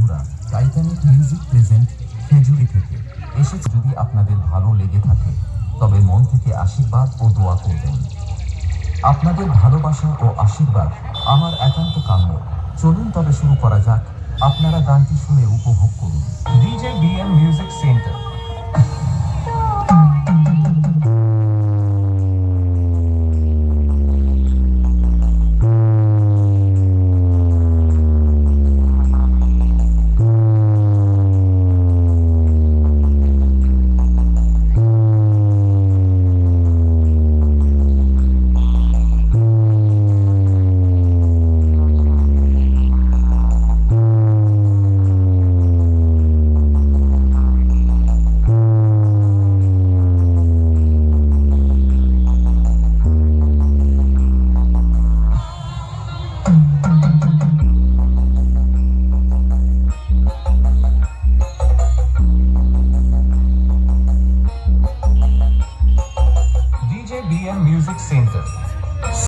বন্ধুরা, Titanic music present Khejuri থেকে এসেছে। যদি আপনাদের ভালো লেগে থাকে তবে মন থেকে আশীর্বাদ ও দোয়া করবেন। আপনাদের ভালোবাসা ও আশীর্বাদ আমার একান্ত কাম্য। চলুন তবে শুরু করা যাক। আপনারা গানটি শুনে উপভোগ করুন। DJ BM music centre. DJ BM Music Center.